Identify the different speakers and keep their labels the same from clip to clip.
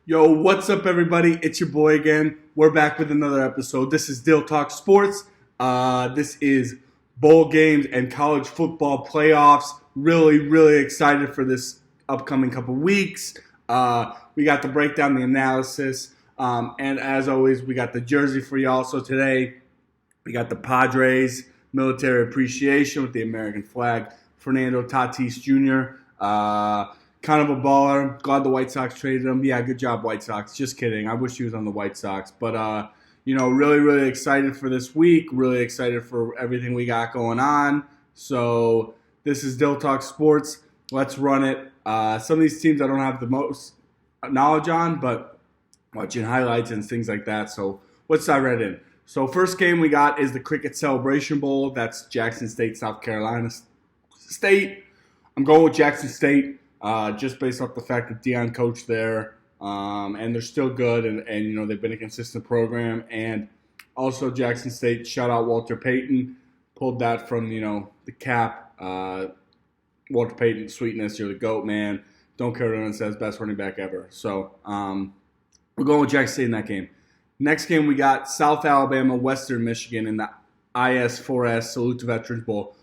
Speaker 1: Yo, what's up, everybody? It's your boy again. We're back with another episode. This is Dill Talk Sports. This is bowl games and college football playoffs. Really excited for this upcoming couple weeks. We got to break down the analysis. And as always, we got the jersey for y'all. So today, we got the Padres military appreciation with the American flag. Fernando Tatis Jr., kind of a baller. Glad the White Sox traded him. Yeah, good job, White Sox. Just kidding. I wish he was on the White Sox. But, really excited for this week. Really excited for everything we got going on. So this is Dill Talk Sports. Let's run it. Some of these teams I don't have the most knowledge on, but watching highlights and things like that. So let's dive right in. So first game we got is the Cricket Celebration Bowl. That's Jackson State, South Carolina State. I'm going with Jackson State. Just based off the fact that Deion coached there, and they're still good, and they've been a consistent program. And also Jackson State, shout out Walter Payton, pulled that from the cap. Walter Payton, sweetness, you're the GOAT, man. Don't care what anyone says, best running back ever. So we're going with Jackson State in that game. Next game we got South Alabama, Western Michigan in the IS4S Salute to Veterans Bowl.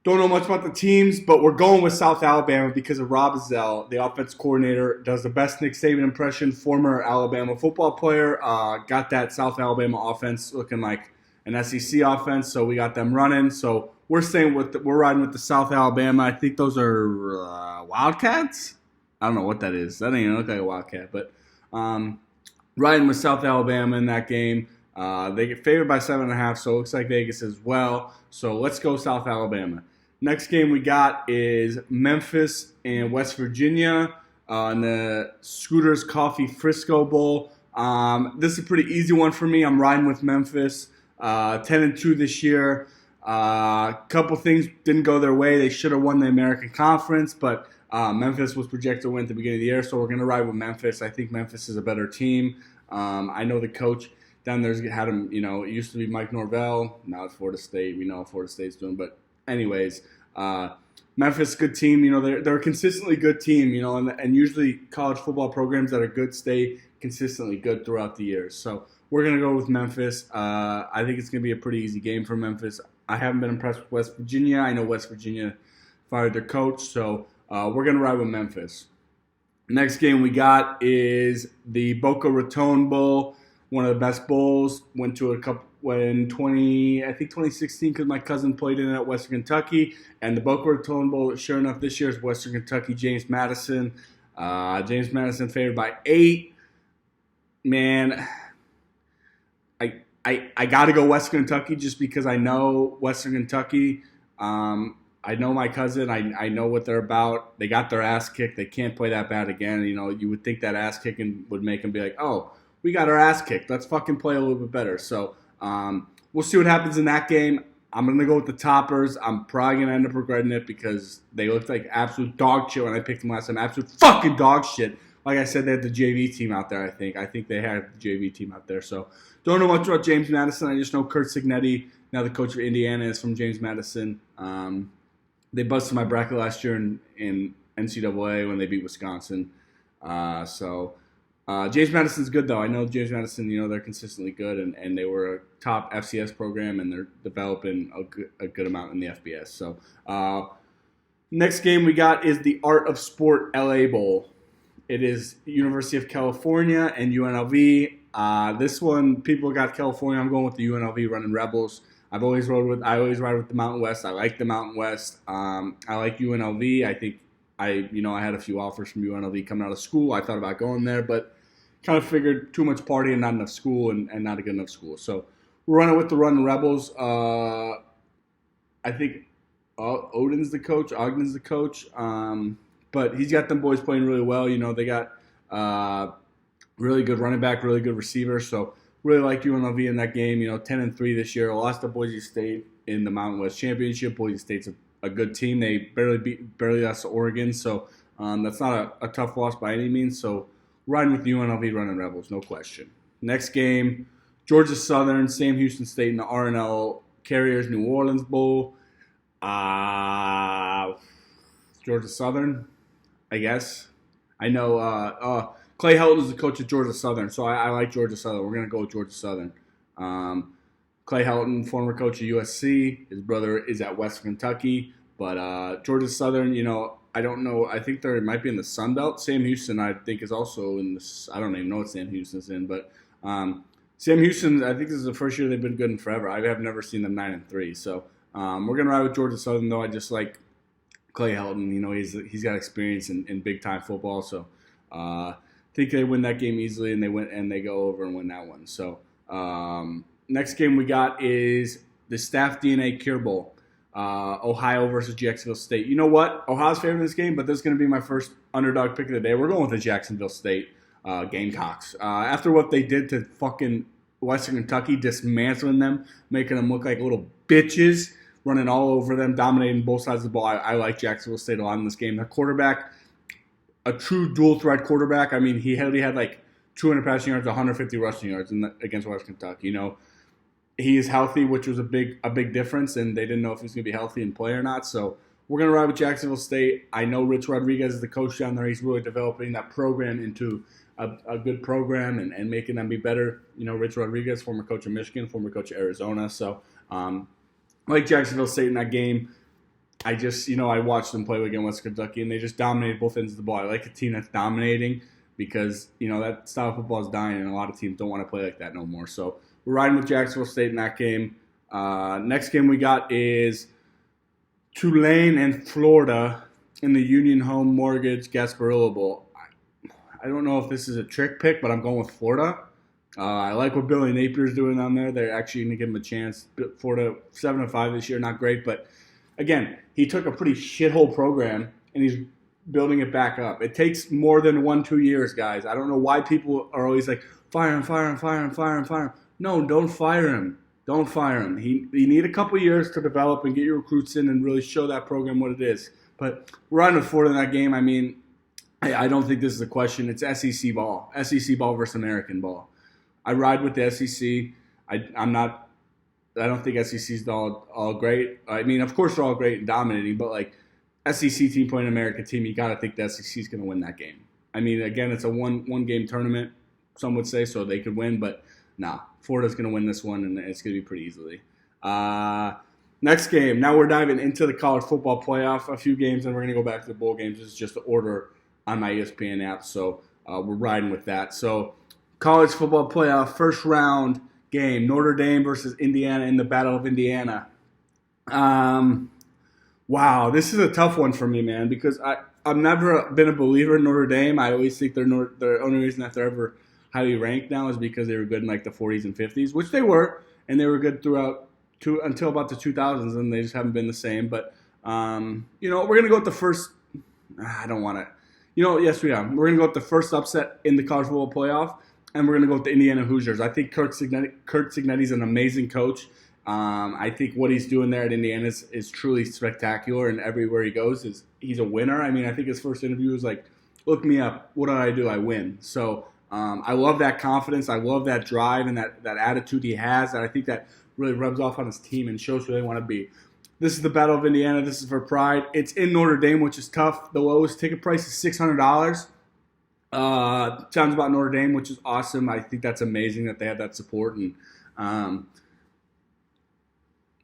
Speaker 1: Don't know much about the teams, but we're going with South Alabama because of Rob Zell, the offense coordinator, does the best Nick Saban impression, former Alabama football player. Got that South Alabama offense looking like an SEC offense, so we got them running. So we're riding with the South Alabama. I think those are Wildcats. I don't know what that is. That ain't even look like a Wildcat, but riding with South Alabama in that game. They get favored by 7.5, so it looks like Vegas as well. So let's go South Alabama. Next game we got is Memphis and West Virginia in the Scooters Coffee Frisco Bowl. This is a pretty easy one for me. I'm riding with Memphis. 10-2 this year. Couple things didn't go their way. They should have won the American Conference, but Memphis was projected to win at the beginning of the year, so we're going to ride with Memphis. I think Memphis is a better team. I know the coach down there's had him, it used to be Mike Norvell. Now it's Florida State. We know what Florida State's doing. But anyways, Memphis, good team. They're a consistently good team, and usually college football programs that are good stay consistently good throughout the years. So we're going to go with Memphis. I think it's going to be a pretty easy game for Memphis. I haven't been impressed with West Virginia. I know West Virginia fired their coach, so we're going to ride with Memphis. Next game we got is the Boca Raton Bowl. One of the best bowls. Went to a couple when 2016, because my cousin played in it at Western Kentucky. And the Boca Raton Bowl, sure enough, this year is Western Kentucky. James Madison. James Madison favored by 8. Man, I got to go Western Kentucky just because I know Western Kentucky. I know my cousin. I know what they're about. They got their ass kicked. They can't play that bad again. You would think that ass kicking would make them be like, oh, we got our ass kicked. Let's fucking play a little bit better. So we'll see what happens in that game. I'm going to go with the Toppers. I'm probably going to end up regretting it because they looked like absolute dog shit when I picked them last time. Absolute fucking dog shit. Like I said, they had the JV team out there, I think. I think they had the JV team out there. So don't know much about James Madison. I just know Kurt Signetti, now the coach of Indiana, is from James Madison. They busted my bracket last year in NCAA when they beat Wisconsin. James Madison's good, though. I know James Madison, they're consistently good, and they were a top FCS program, and they're developing a good amount in the FBS. So next game we got is the Art of Sport LA Bowl. It is University of California and UNLV. This one, people got California. I'm going with the UNLV running Rebels. I always ride with the Mountain West. I like the Mountain West. I like UNLV. I think I had a few offers from UNLV coming out of school. I thought about going there, but kind of figured too much party and not enough school and not a good enough school. So we're running with the Running Rebels. I think Ogden's the coach. But he's got them boys playing really well. They got really good running back, really good receiver. So really like UNLV in that game. 10-3 this year. Lost to Boise State in the Mountain West Championship. Boise State's a good team. They barely lost to Oregon. So that's not a tough loss by any means. So riding with the UNLV running Rebels, no question. Next game, Georgia Southern, Sam Houston State in the R&L Carriers New Orleans Bowl. Georgia Southern, I guess. I know Clay Helton is the coach of Georgia Southern, so I like Georgia Southern. We're going to go with Georgia Southern. Clay Helton, former coach of USC. His brother is at Western Kentucky. But Georgia Southern, I don't know. I think they might be in the Sun Belt. Sam Houston, I think, is also in this. I don't even know what Sam Houston's in. But Sam Houston, I think this is the first year they've been good in forever. I have never seen them 9-3. So we're going to ride with Georgia Southern, though. I just like Clay Helton. He's got experience in big-time football. So I think they win that game easily, and they go over and win that one. So next game we got is the Staff DNA Cure Bowl. Ohio versus Jacksonville State. You know what? Ohio's favored in this game, but this is going to be my first underdog pick of the day. We're going with the Jacksonville State Gamecocks. After what they did to fucking Western Kentucky, dismantling them, making them look like little bitches, running all over them, dominating both sides of the ball, I like Jacksonville State a lot in this game. The quarterback, a true dual-threat quarterback. I mean, he had like 200 passing yards, 150 rushing yards against Western Kentucky. He is healthy, which was a big difference, and they didn't know if he was going to be healthy and play or not. So we're going to ride with Jacksonville State. I know Rich Rodriguez is the coach down there. He's really developing that program into a good program and making them be better. Rich Rodriguez, former coach of Michigan, former coach of Arizona. So I like Jacksonville State in that game. I just, I watched them play against Western Kentucky, and they just dominated both ends of the ball. I like a team that's dominating because, that style of football is dying, and a lot of teams don't want to play like that no more. So we're riding with Jacksonville State in that game. Next game we got is Tulane and Florida in the Union Home Mortgage Gasparilla Bowl. I don't know if this is a trick pick, but I'm going with Florida. I like what Billy Napier's doing down there. They're actually going to give him a chance. Florida 7-5 this year, not great, but again, he took a pretty shithole program and he's building it back up. It takes more than 1-2 years, guys. I don't know why people are always like, fire him. No, don't fire him. Don't fire him. You need a couple years to develop and get your recruits in and really show that program what it is. But we're riding with Florida in that game. I mean, I don't think this is a question. It's SEC ball. SEC ball versus American ball. I ride with the SEC. I don't think SEC's all great. I mean, of course they're all great and dominating, but like SEC team playing an American team, you got to think the SEC's going to win that game. I mean, again, it's a one game tournament, some would say, so they could win, but nah, Florida's going to win this one, and it's going to be pretty easily. Next game, now we're diving into the college football playoff, a few games, and we're going to go back to the bowl games. This is just the order on my ESPN app, so we're riding with that. So college football playoff, first round game, Notre Dame versus Indiana in the Battle of Indiana. Wow, this is a tough one for me, man, because I've never been a believer in Notre Dame. I always think the only reason that they're ever highly ranked now is because they were good in like the 40s and 50s, which they were, and they were good throughout until about the 2000s, and they just haven't been the same. But we're gonna go with the first. I don't want to. Yes, we are. We're gonna go with the first upset in the college football playoff, and we're gonna go with the Indiana Hoosiers. I think Kurt Cignetti's an amazing coach. I think what he's doing there at Indiana is truly spectacular, and everywhere he goes he's a winner. I mean, I think his first interview was like, "Look me up. What do I do? I win." So I love that confidence. I love that drive and that attitude he has, and I think that really rubs off on his team and shows who they want to be. This is the Battle of Indiana. This is for pride. It's in Notre Dame, which is tough. The lowest ticket price is $600. Sounds about Notre Dame, which is awesome. I think that's amazing that they have that support. And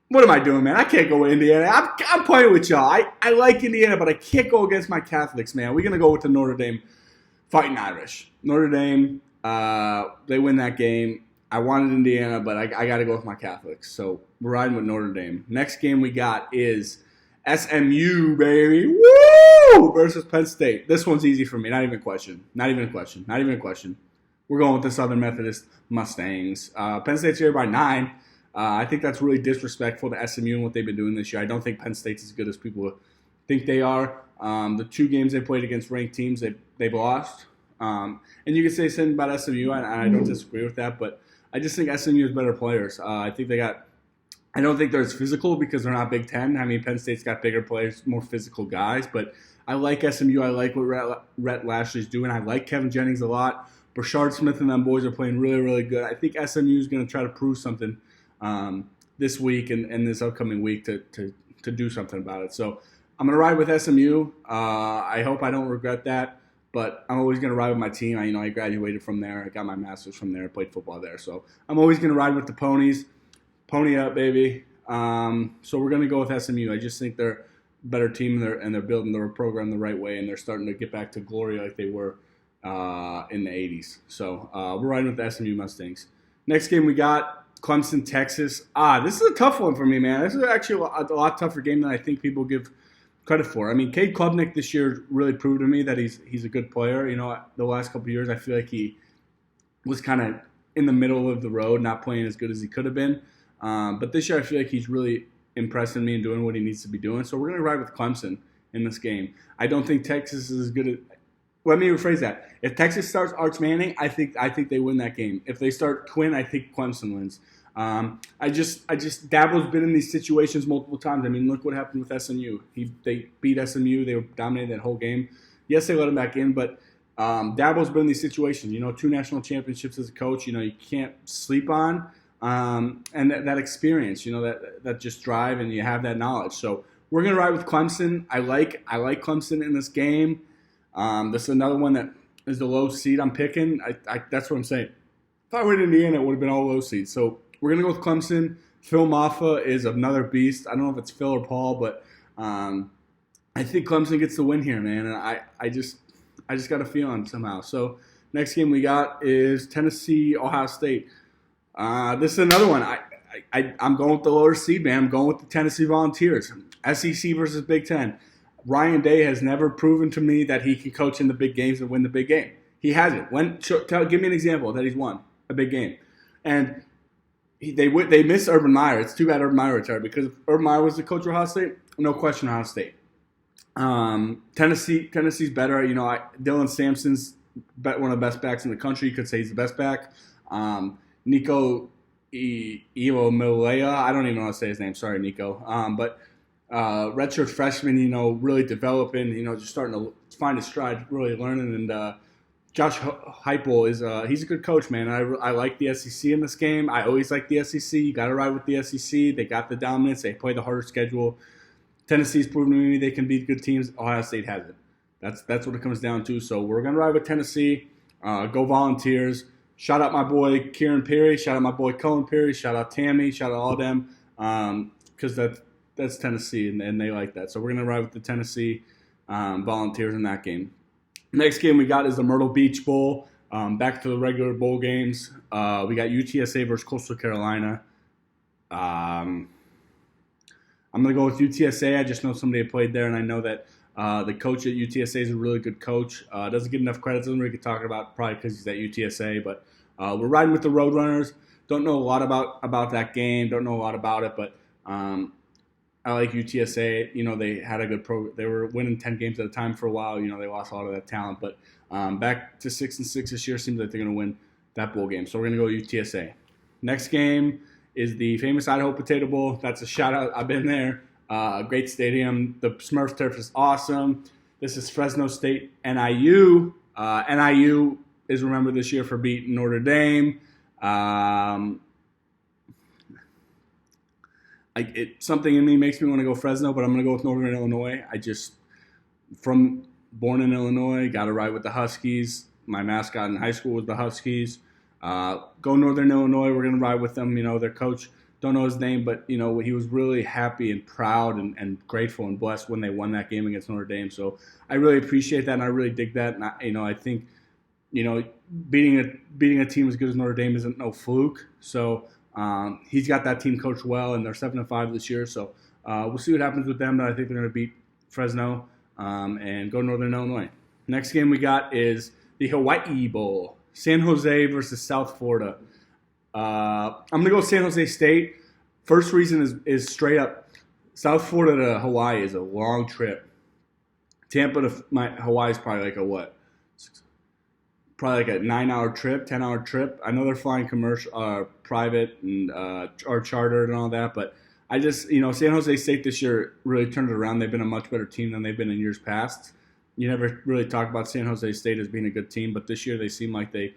Speaker 1: what am I doing, man? I can't go with Indiana. I'm playing with y'all. I like Indiana, but I can't go against my Catholics, man. We're going to go with the Notre Dame Fighting Irish. Notre Dame, they win that game. I wanted Indiana, but I got to go with my Catholics. So we're riding with Notre Dame. Next game we got is SMU, baby. Woo! Versus Penn State. This one's easy for me. Not even a question. We're going with the Southern Methodist Mustangs. Penn State's here by 9. I think that's really disrespectful to SMU and what they've been doing this year. I don't think Penn State's as good as people think they are. The 2 games they played against ranked teams, they've lost. And you can say something about SMU, and I don't disagree with that, but I just think SMU has better players. I don't think they're as physical because they're not Big Ten. I mean, Penn State's got bigger players, more physical guys, but I like SMU. I like what Rhett Lashley's doing. I like Kevin Jennings a lot. Brashard Smith and them boys are playing really, really good. I think SMU is going to try to prove something this week and this upcoming week to do something about it. So I'm going to ride with SMU. I hope I don't regret that. but I'm always going to ride with my team. I graduated from there. I got my master's from there. I played football there. So I'm always going to ride with the Ponies. Pony up, baby. So we're going to go with SMU. I just think they're a better team, and they're building their program the right way, and they're starting to get back to glory like they were in the 80s. So we're riding with the SMU Mustangs. Next game we got Clemson, Texas. This is a tough one for me, man. This is actually a lot tougher game than I think people give credit for. I mean, Cade Klubnik this year really proved to me that he's a good player. The last couple of years, I feel like he was kind of in the middle of the road, not playing as good as he could have been. But this year, I feel like he's really impressing me and doing what he needs to be doing. So we're going to ride with Clemson in this game. I don't think Texas is as good as. Let me rephrase that. If Texas starts Arch Manning, I think they win that game. If they start Quinn, I think Clemson wins. Dabo's been in these situations multiple times. I mean, look what happened with SMU. They beat SMU. They dominated that whole game. Yes, they let him back in, but Dabo's been in these situations. 2 national championships as a coach. You can't sleep on, and that experience. That just drive, and you have that knowledge. So we're gonna ride with Clemson. I like Clemson in this game. This is another one that is the low seed I'm picking. That's what I'm saying. If I were in Indiana, it would have been all low seeds. So we're going to go with Clemson. Phil Maffa is another beast. I don't know if it's Phil or Paul, but I think Clemson gets the win here, man. And I just got a feeling somehow. So next game we got is Tennessee, Ohio State. This is another one. I'm going with the lower seed, man. I'm going with the Tennessee Volunteers. SEC versus Big Ten. Ryan Day has never proven to me that he can coach in the big games and win the big game. He hasn't. Give me an example that he's won a big game. And they miss Urban Meyer. It's too bad Urban Meyer retired, because if Urban Meyer was the coach of Ohio State, no question Ohio State. Tennessee's better. Dylan Sampson's one of the best backs in the country. You could say he's the best back. Nico Iamaleava, I don't even know how to say his name. Sorry, Nico. But redshirt freshman, really developing. Just starting to find his stride, really learning. And Josh Heupel he's a good coach, man. I like the SEC in this game. I always like the SEC. You got to ride with the SEC. They got the dominance. They play the harder schedule. Tennessee's proven to me they can beat good teams. Ohio State hasn't. That's what it comes down to. So we're gonna ride with Tennessee. Go Volunteers. Shout out my boy Kieran Perry. Shout out my boy Cullen Perry. Shout out Tammy. Shout out all of them. Because that's Tennessee and they like that. So we're gonna ride with the Tennessee Volunteers in that game. Next game we got is the Myrtle Beach Bowl. Back to the regular bowl games. We got UTSA versus Coastal Carolina. I'm going to go with UTSA. I just know somebody that played there, and I know that the coach at UTSA is a really good coach. Doesn't get enough credit. Doesn't really get talked about probably because he's at UTSA. But we're riding with the Roadrunners. Don't know a lot about that game. Don't know a lot about it, but I like UTSA. They had a good program. They were winning 10 games at a time for a while. They lost a lot of that talent. But back to 6-6 this year, seems like they're going to win that bowl game. So we're going to go UTSA. Next game is the famous Idaho Potato Bowl. That's a shout-out. I've been there. Great stadium. The Smurf turf is awesome. This is Fresno State NIU. NIU is remembered this year for beating Notre Dame. Something in me makes me want to go Fresno, but I'm going to go with Northern Illinois. Born in Illinois, got to ride with the Huskies. My mascot in high school was the Huskies. Go Northern Illinois. We're going to ride with them. Their coach, don't know his name, but, he was really happy and proud and grateful and blessed when they won that game against Notre Dame. So I really appreciate that, and I really dig that. And I think, beating a team as good as Notre Dame isn't no fluke. So he's got that team coached well, and they're 7-5 this year. So we'll see what happens with them, but I think they're going to beat Fresno and go Northern Illinois. Next game we got is the Hawaii Bowl. San Jose versus South Florida. I'm going to go San Jose State. First reason is straight up. South Florida to Hawaii is a long trip. Tampa to Hawaii is probably like probably like a 9-hour trip, 10-hour trip. I know they're flying commercial, private, and or chartered and all that, but I just, San Jose State this year really turned it around. They've been a much better team than they've been in years past. You never really talk about San Jose State as being a good team, but this year they seem like they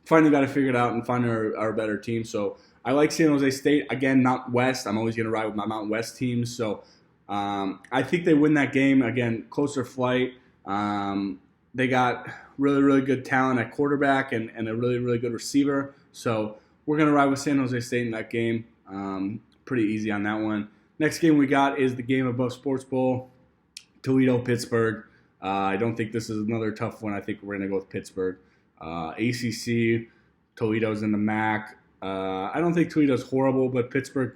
Speaker 1: finally got it figured out and finally are a better team. So I like San Jose State. Again, Mountain West. I'm always going to ride with my Mountain West teams. So I think they win that game. Again, closer flight. they got really, really good talent at quarterback and a really, really good receiver. So we're going to ride with San Jose State in that game. Pretty easy on that one. Next game we got is the game above Sports Bowl, Toledo-Pittsburgh. I don't think this is another tough one. I think we're going to go with Pittsburgh. ACC, Toledo's in the MAC. I don't think Toledo's horrible, but Pittsburgh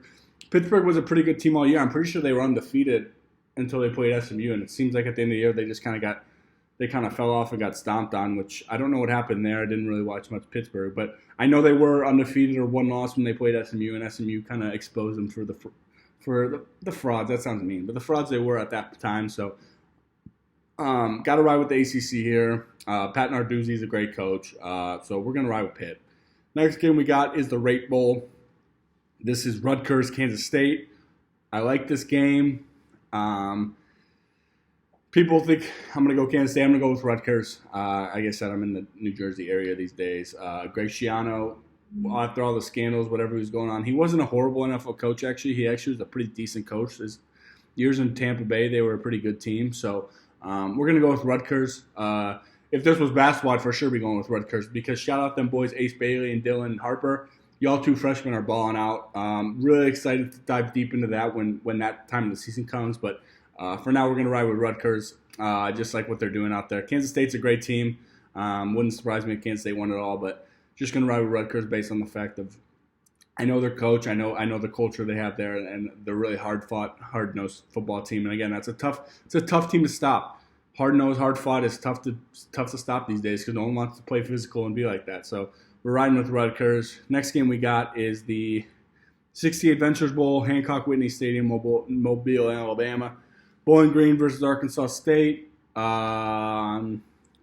Speaker 1: was a pretty good team all year. I'm pretty sure they were undefeated until they played SMU, and it seems like at the end of the year they just kind of fell off and got stomped on, which I don't know what happened there. I didn't really watch much Pittsburgh, but I know they were undefeated or one loss when they played SMU, and SMU kind of exposed them for the frauds. That sounds mean, but the frauds they were at that time. So got to ride with the ACC here. Pat Narduzzi is a great coach, so we're going to ride with Pitt. Next game we got is the Rate Bowl. This is Rutgers, Kansas State. I like this game. People think I'm going to go Kansas State. I'm going to go with Rutgers. Like I said, I'm in the New Jersey area these days. Greg Schiano, after all the scandals, whatever was going on, he wasn't a horrible NFL coach, actually. He actually was a pretty decent coach. His years in Tampa Bay, they were a pretty good team. So we're going to go with Rutgers. If this was basketball, I'd for sure be going with Rutgers because shout out them boys, Ace Bailey and Dylan Harper. Y'all two freshmen are balling out. Really excited to dive deep into that when that time of the season comes. But for now, we're going to ride with Rutgers, just like what they're doing out there. Kansas State's a great team. Wouldn't surprise me if Kansas State won it all, but just going to ride with Rutgers based on the fact of I know their coach. I know the culture they have there, and they're really hard-fought, hard-nosed football team. And again, it's a tough team to stop. Hard-nosed, hard-fought is tough to stop these days because no one wants to play physical and be like that. So we're riding with Rutgers. Next game we got is the 68 Ventures Bowl, Hancock Whitney Stadium, Mobile, Alabama. Bowling Green versus Arkansas State. I'm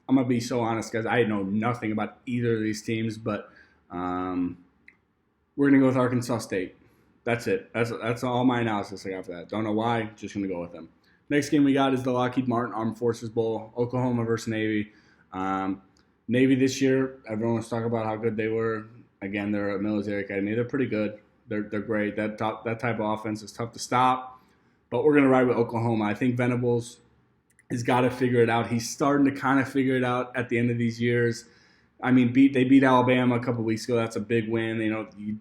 Speaker 1: going to be so honest, guys. I know nothing about either of these teams, but we're going to go with Arkansas State. That's it. That's all my analysis I got for that. Don't know why. Just going to go with them. Next game we got is the Lockheed Martin Armed Forces Bowl, Oklahoma versus Navy. Navy this year, everyone was talking about how good they were. Again, they're a military academy. They're pretty good. They're great. That type of offense is tough to stop. But we're going to ride with Oklahoma. I think Venables has got to figure it out. He's starting to kind of figure it out at the end of these years. I mean, they beat Alabama a couple weeks ago. That's a big win.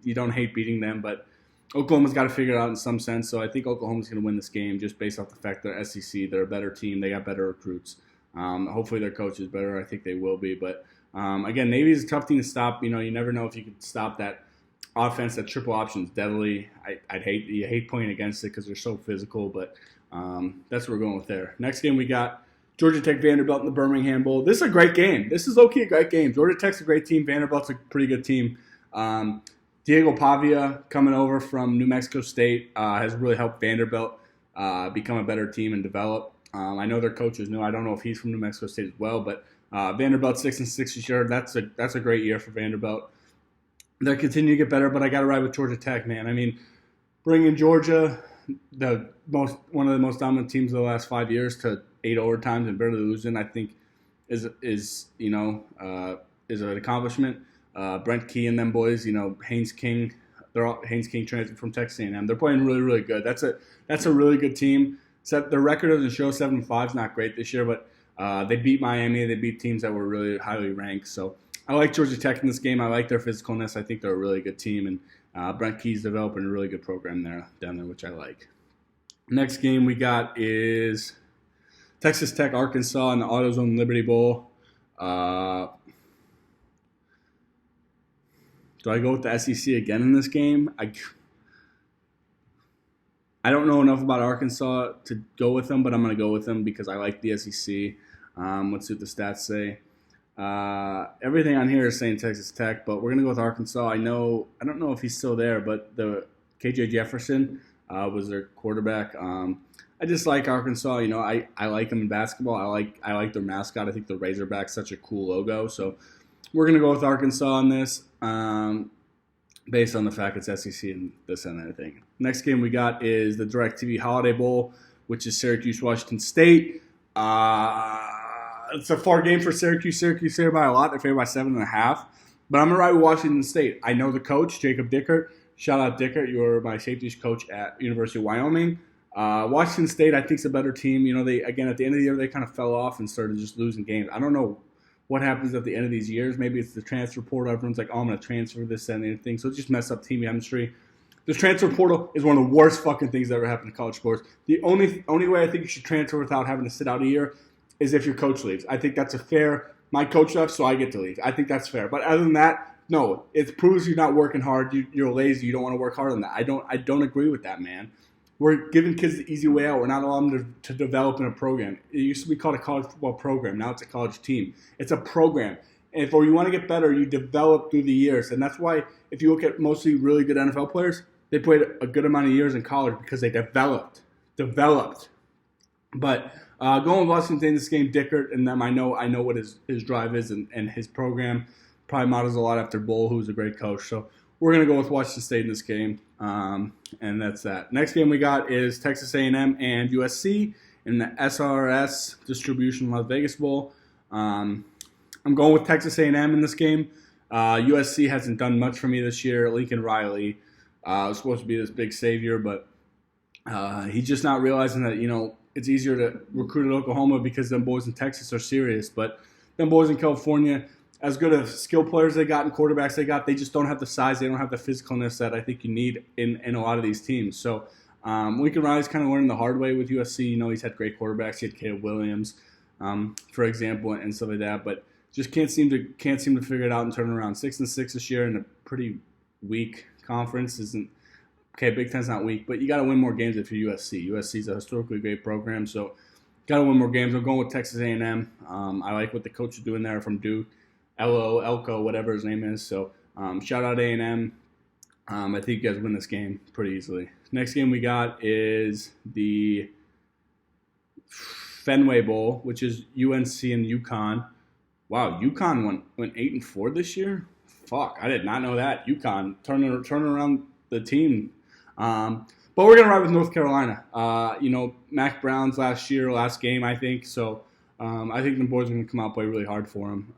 Speaker 1: You don't hate beating them, but Oklahoma's got to figure it out in some sense. So I think Oklahoma's going to win this game just based off the fact they're SEC. They're a better team. They got better recruits. Hopefully their coach is better. I think they will be. But, again, Navy's a tough team to stop. You never know if you could stop that offense, that triple options deadly. You hate playing against it because they're so physical, but that's what we're going with there. Next game we got Georgia Tech Vanderbilt in the Birmingham Bowl. This is a great game. This is low-key a great game. Georgia Tech's a great team. Vanderbilt's a pretty good team. Diego Pavia coming over from New Mexico State has really helped Vanderbilt become a better team and develop. I know their coach is new. I don't know if he's from New Mexico State as well, but Vanderbilt's 6-6 this year. That's a great year for Vanderbilt. They're continuing to get better, but I got to ride with Georgia Tech, man. I mean, bringing Georgia, one of the most dominant teams of the last 5 years, to 8 overtimes and barely losing, I think is an accomplishment. Brent Key and them boys, Haynes King, Haynes King transferred from Texas A&M. They're playing really, really good. That's a really good team. Their record doesn't show 7-5 is not great this year, but they beat Miami. They beat teams that were really highly ranked. So I like Georgia Tech in this game. I like their physicalness. I think they're a really good team, and Brent Key's developing a really good program down there, which I like. Next game we got is Texas Tech, Arkansas in the AutoZone Liberty Bowl. Do I go with the SEC again in this game? I don't know enough about Arkansas to go with them, but I'm going to go with them because I like the SEC. Let's see what the stats say. Everything on here is saying Texas Tech, but we're going to go with Arkansas. I don't know if he's still there, but the KJ Jefferson was their quarterback. I just like Arkansas. I like them in basketball. I like their mascot. I think the Razorback's such a cool logo. So we're going to go with Arkansas on this, based on the fact it's SEC and this and everything. Next game we got is the DirecTV Holiday Bowl, which is Syracuse-Washington State. It's a far game for Syracuse. Syracuse favored by a lot. They're favored by 7.5. But I'm going to ride with Washington State. I know the coach, Jacob Dickert. Shout out Dickert. You were my safeties coach at University of Wyoming. Washington State, I think, is a better team. They again at the end of the year they kind of fell off and started just losing games. I don't know what happens at the end of these years. Maybe it's the transfer portal. Everyone's like, "Oh, I'm going to transfer this and anything." So it just mess up team chemistry. The transfer portal is one of the worst fucking things that ever happened to college sports. The only way I think you should transfer without having to sit out a year is if your coach leaves. I think that's a fair. My coach left, so I get to leave. I think that's fair. But other than that, no. It proves you're not working hard. You're lazy. You don't want to work hard on that. I don't agree with that, man. We're giving kids the easy way out. We're not allowing them to develop in a program. It used to be called a college football program. Now it's a college team. It's a program. And if you want to get better, you develop through the years. And that's why if you look at mostly really good NFL players, they played a good amount of years in college because they developed. But going with Washington in this game, Dickert and them, I know what his drive is and his program probably models a lot after Bull, who's a great coach. So we're going to go with Washington State in this game, and that's that. Next game we got is Texas A&M and USC in the SRS Distribution Las Vegas Bowl. I'm going with Texas A&M in this game. USC hasn't done much for me this year. Lincoln Riley was supposed to be this big savior, but he's just not realizing that, it's easier to recruit at Oklahoma because them boys in Texas are serious. But them boys in California, as good of skill players they got and quarterbacks they got, they just don't have the size. They don't have the physicalness that I think you need in a lot of these teams. So Lincoln Riley's kind of learning the hard way with USC. He's had great quarterbacks. He had Caleb Williams, for example, and stuff like that. But just can't seem to figure it out and turn it around. 6-6 this year in a pretty weak conference isn't okay. Big Ten's not weak, but you got to win more games if you're USC. USC's a historically great program, so got to win more games. I'm going with Texas A&M. I like what the coach is doing there from Duke, Elko, whatever his name is. So shout out A&M. I think you guys win this game pretty easily. Next game we got is the Fenway Bowl, which is UNC and UConn. Wow, UConn went 8-4 this year. Fuck, I did not know that. UConn turning around the team. But we're going to ride with North Carolina. Mac Brown's last game, I think. So I think the boys are going to come out and play really hard for him.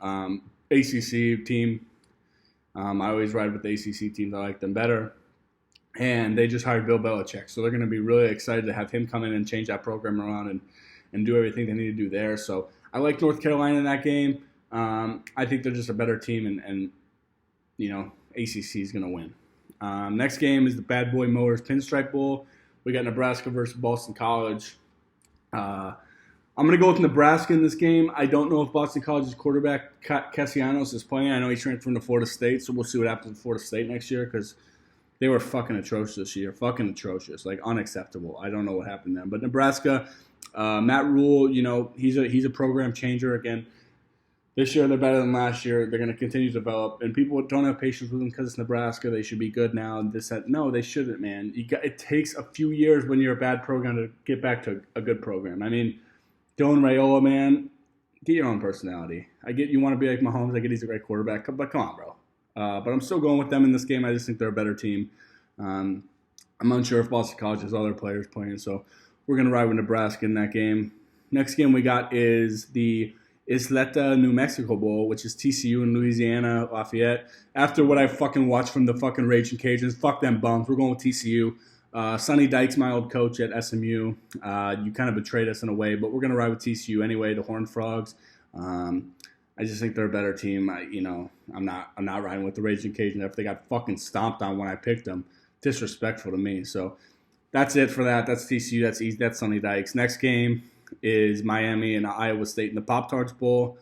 Speaker 1: ACC team. I always ride with the ACC teams. I like them better. And they just hired Bill Belichick. So they're going to be really excited to have him come in and change that program around and do everything they need to do there. So I like North Carolina in that game. I think they're just a better team, and ACC is going to win. Next game is the Bad Boy Motors Pinstripe Bowl. We got Nebraska versus Boston College. I'm going to go with Nebraska in this game. I don't know if Boston College's quarterback, Cassianos, is playing. I know he's transferring to Florida State, so we'll see what happens with Florida State next year because they were fucking atrocious this year. Fucking atrocious. Like, unacceptable. I don't know what happened there. But Nebraska, Matt Rule, he's a program changer again. This year they're better than last year. They're going to continue to develop, and people don't have patience with them because it's Nebraska. They should be good now. No, they shouldn't, man. It takes a few years when you're a bad program to get back to a good program. I mean, Dylan Raiola, man, get your own personality. I get you want to be like Mahomes. I get he's a great quarterback, but come on, bro. But I'm still going with them in this game. I just think they're a better team. I'm unsure if Boston College has other players playing, so we're going to ride with Nebraska in that game. Next game we got is the Isleta, New Mexico Bowl, which is TCU in Louisiana, Lafayette. After what I fucking watched from the fucking Raging Cajuns, fuck them bums. We're going with TCU. Sonny Dykes, my old coach at SMU. You kind of betrayed us in a way, but we're going to ride with TCU anyway, the Horned Frogs. I just think they're a better team. I'm not riding with the Raging Cajuns after they got fucking stomped on when I picked them. Disrespectful to me. So that's it for that. That's TCU. That's easy. That's Sonny Dykes. Next game is Miami and Iowa State in the Pop-Tarts Bowl.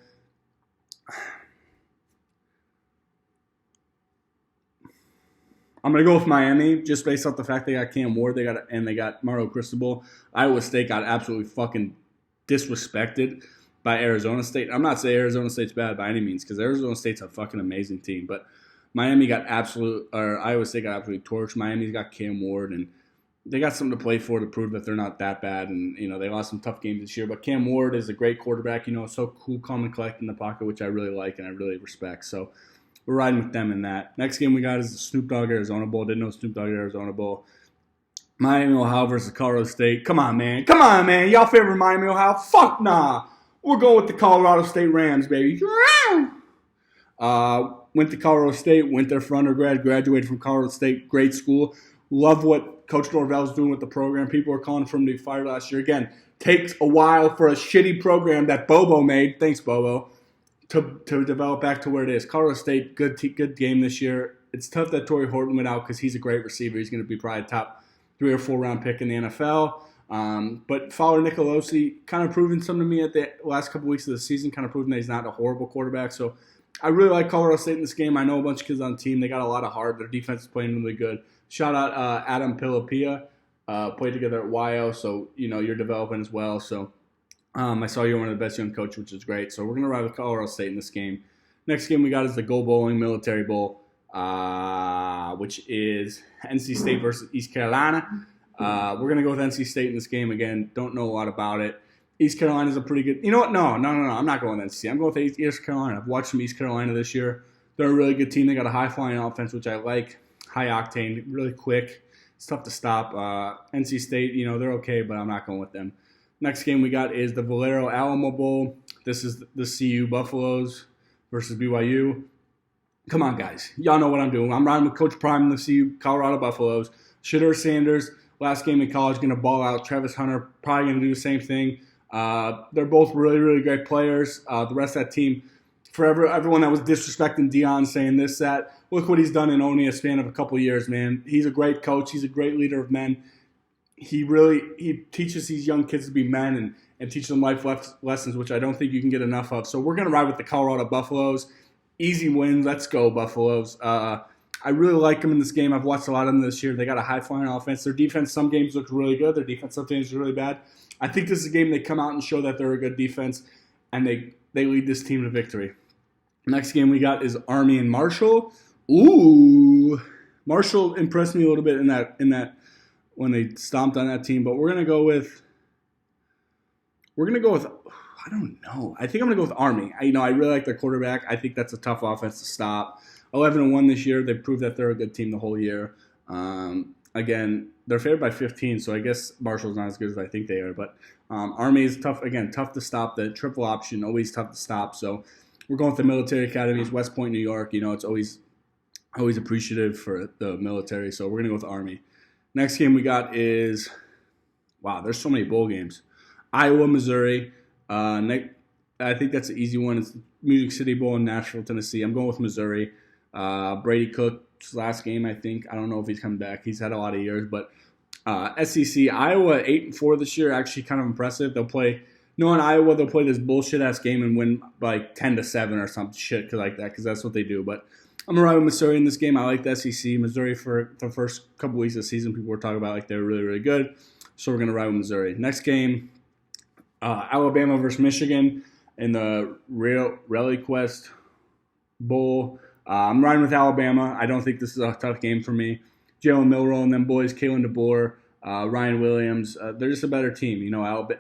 Speaker 1: I'm going to go with Miami just based off the fact they got Cam Ward they got Mario Cristobal. Iowa State got absolutely fucking disrespected by Arizona State. I'm not saying Arizona State's bad by any means because Arizona State's a fucking amazing team, but Iowa State got absolutely torched. Miami's got Cam Ward, and they got something to play for to prove that they're not that bad. And, they lost some tough games this year. But Cam Ward is a great quarterback, so cool, calm, and collect in the pocket, which I really like and I really respect. So we're riding with them in that. Next game we got is the Snoop Dogg Arizona Bowl. Didn't know Snoop Dogg Arizona Bowl. Miami, Ohio versus Colorado State. Come on, man. Y'all favor Miami, Ohio? Fuck nah. We're going with the Colorado State Rams, baby. Went to Colorado State, went there for undergrad, graduated from Colorado State, great school. Love what Coach Norvell's doing with the program. People are calling for him to be fired last year. Again, takes a while for a shitty program that Bobo made. Thanks, Bobo. To develop back to where it is. Colorado State, good game this year. It's tough that Torrey Horton went out because he's a great receiver. He's going to be probably a top 3 or 4 round pick in the NFL. But Fowler Nicolosi kind of proven something to me at the last couple weeks of the season, kind of proven that he's not a horrible quarterback. So I really like Colorado State in this game. I know a bunch of kids on the team. They got a lot of heart. Their defense is playing really good. Shout out Adam Pilapia. Played together at YO, so you're developing as well. So I saw you're one of the best young coaches, which is great. So we're going to ride with Colorado State in this game. Next game we got is the Go Bowling Military Bowl, which is NC State versus East Carolina. We're going to go with NC State in this game. Again, don't know a lot about it. East Carolina is a pretty good – you know what? No. I'm not going with NC. I'm going with East Carolina. I've watched some East Carolina this year. They're a really good team. They got a high-flying offense, which I like. High octane, really quick. It's tough to stop. NC State, they're okay, but I'm not going with them. Next game we got is the Valero Alamo Bowl. This is the CU Buffaloes versus BYU. Come on, guys. Y'all know what I'm doing. I'm riding with Coach Prime and the CU Colorado Buffaloes. Shedeur Sanders, last game in college, going to ball out. Travis Hunter probably going to do the same thing. They're both really, really great players. The rest of that team, for everyone that was disrespecting Deion, saying this, that, look what he's done in only a span of a couple of years, man. He's a great coach. He's a great leader of men. He teaches these young kids to be men and teach them life lessons, which I don't think you can get enough of. So we're going to ride with the Colorado Buffaloes. Easy win. Let's go, Buffaloes. I really like them in this game. I've watched a lot of them this year. They got a high-flying offense. Their defense, some games look really good. Their defense sometimes is really bad. I think this is a game they come out and show that they're a good defense, and they lead this team to victory. Next game we got is Army and Marshall. Ooh, Marshall impressed me a little bit in that when they stomped on that team, but we're gonna go with I don't know. I think I'm gonna go with Army. I really like their quarterback. I think that's a tough offense to stop. 11-1 this year. They proved that they're a good team the whole year. Again, they're favored by 15, so I guess Marshall's not as good as I think they are. But Army is tough. Again, tough to stop. The triple option, always tough to stop. So we're going with the military academies, West Point, New York. It's always appreciative for the military. So we're going to go with Army. Next game we got is, wow, there's so many bowl games. Iowa, Missouri. I think that's an easy one. It's Music City Bowl in Nashville, Tennessee. I'm going with Missouri. Brady Cook's last game, I think. I don't know if he's coming back. He's had a lot of years. But SEC, Iowa 8-4 this year, actually kind of impressive. They'll play – in Iowa they'll play this bullshit-ass game and win by 10-7 or some shit like that because that's what they do. But I'm going to ride with Missouri in this game. I like the SEC. Missouri, for the first couple weeks of the season, people were talking about like they were really, really good. So we're going to ride with Missouri. Next game, Alabama versus Michigan in the Rally Quest Bowl. I'm riding with Alabama. I don't think this is a tough game for me. Jalen Milroe and them boys, Kalen DeBoer, Ryan Williams, they're just a better team.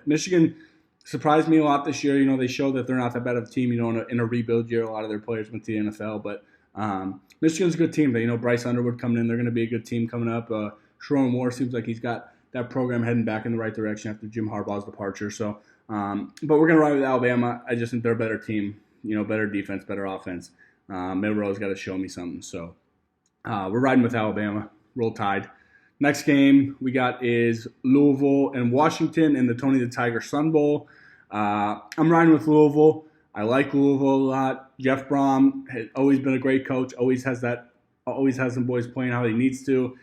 Speaker 1: Michigan surprised me a lot this year. They showed that they're not that bad of a team. In a rebuild year, a lot of their players went to the NFL. But Michigan's a good team. Bryce Underwood coming in. They're going to be a good team coming up. Sharon Moore seems like he's got that program heading back in the right direction after Jim Harbaugh's departure. So, but we're going to ride with Alabama. I just think they're a better team. Better defense, better offense. Milroe's got to show me something. So we're riding with Alabama. Roll Tide. Next game we got is Louisville and Washington in the Tony the Tiger Sun Bowl. I'm riding with Louisville. I like Louisville a lot. Jeff Brom has always been a great coach. Always has some boys playing how he needs to.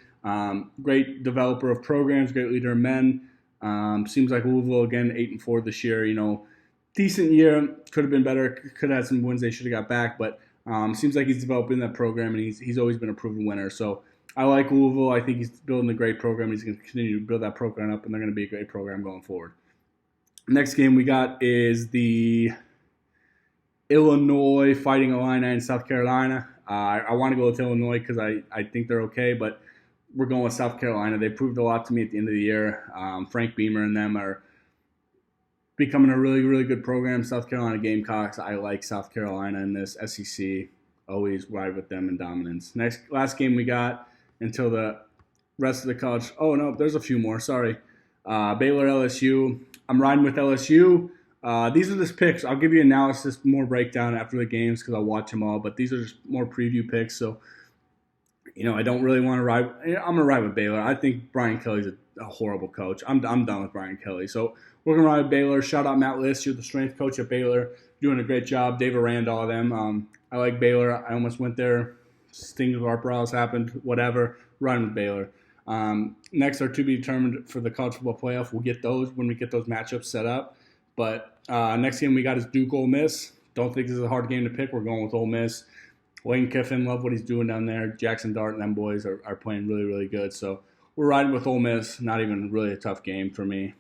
Speaker 1: Great developer of programs. Great leader of men. Seems like Louisville again 8-4 this year. Decent year. Could have been better. Could have had some wins they should have got back, but seems like he's developing that program and he's always been a proven winner. So I like Louisville. I think he's building a great program. He's going to continue to build that program up, and they're going to be a great program going forward. Next game we got is the Illinois Fighting Illini in South Carolina. I want to go with Illinois because I think they're okay, but we're going with South Carolina. They proved a lot to me at the end of the year. Frank Beamer and them are becoming a really, really good program. South Carolina Gamecocks. I like South Carolina in this SEC. Always ride with them in dominance. Last game we got until the rest of the college. Oh, no, there's a few more. Sorry. Baylor, LSU. I'm riding with LSU. These are just picks. I'll give you analysis, more breakdown after the games because I'll watch them all. But these are just more preview picks. So I don't really want to ride. I'm going to ride with Baylor. I think Brian Kelly's a horrible coach. I'm done with Brian Kelly. So we're going to ride with Baylor. Shout out Matt List. You're the strength coach at Baylor. Doing a great job. Dave Aranda, all of them. I like Baylor. I almost went there. Stings of our brows happened. Whatever. Riding with Baylor. Next are to be determined for the college football playoff. We'll get those when we get those matchups set up. But next game we got is Duke Ole Miss. Don't think this is a hard game to pick. We're going with Ole Miss. Lane Kiffin, love what he's doing down there. Jackson Dart and them boys are playing really, really good. So we're riding with Ole Miss. Not even really a tough game for me.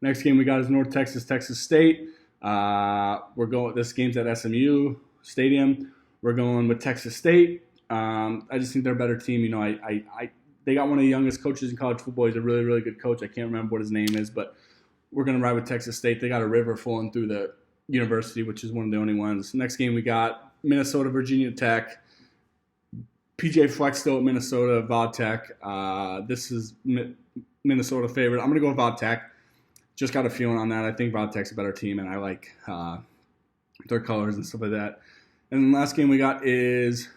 Speaker 1: Next game we got is North Texas, Texas State. This game's at SMU Stadium. We're going with Texas State. I just think they're a better team. They got one of the youngest coaches in college football. He's a really, really good coach. I can't remember what his name is, but we're going to ride with Texas State. They got a river flowing through the university, which is one of the only ones. Next game we got Minnesota, Virginia Tech. PJ Fleck still at Minnesota, Vodtech. This is Minnesota favorite. I'm going to go with Vodtech. Just got a feeling on that. I think Vodtech's a better team, and I like their colors and stuff like that. And the last game we got is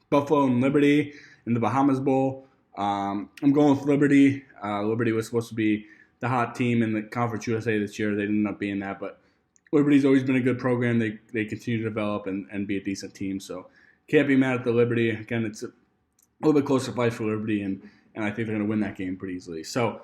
Speaker 1: Buffalo and Liberty in the Bahamas Bowl. I'm going with Liberty. Liberty was supposed to be the hot team in the Conference USA this year. They didn't end up being that, but Liberty's always been a good program. They continue to develop and be a decent team. So can't be mad at the Liberty. Again, it's a little bit closer fight for Liberty, and I think they're going to win that game pretty easily. So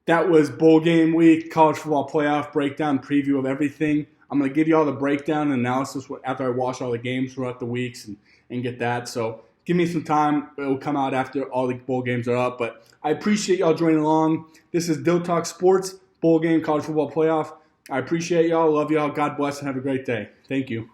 Speaker 1: that was bowl game week, college football playoff breakdown, preview of everything. I'm going to give you all the breakdown and analysis after I watch all the games throughout the weeks and get that. So give me some time. It will come out after all the bowl games are up. But I appreciate y'all joining along. This is Dill Talk Sports, bowl game, college football playoff. I appreciate y'all. Love y'all. God bless and have a great day. Thank you.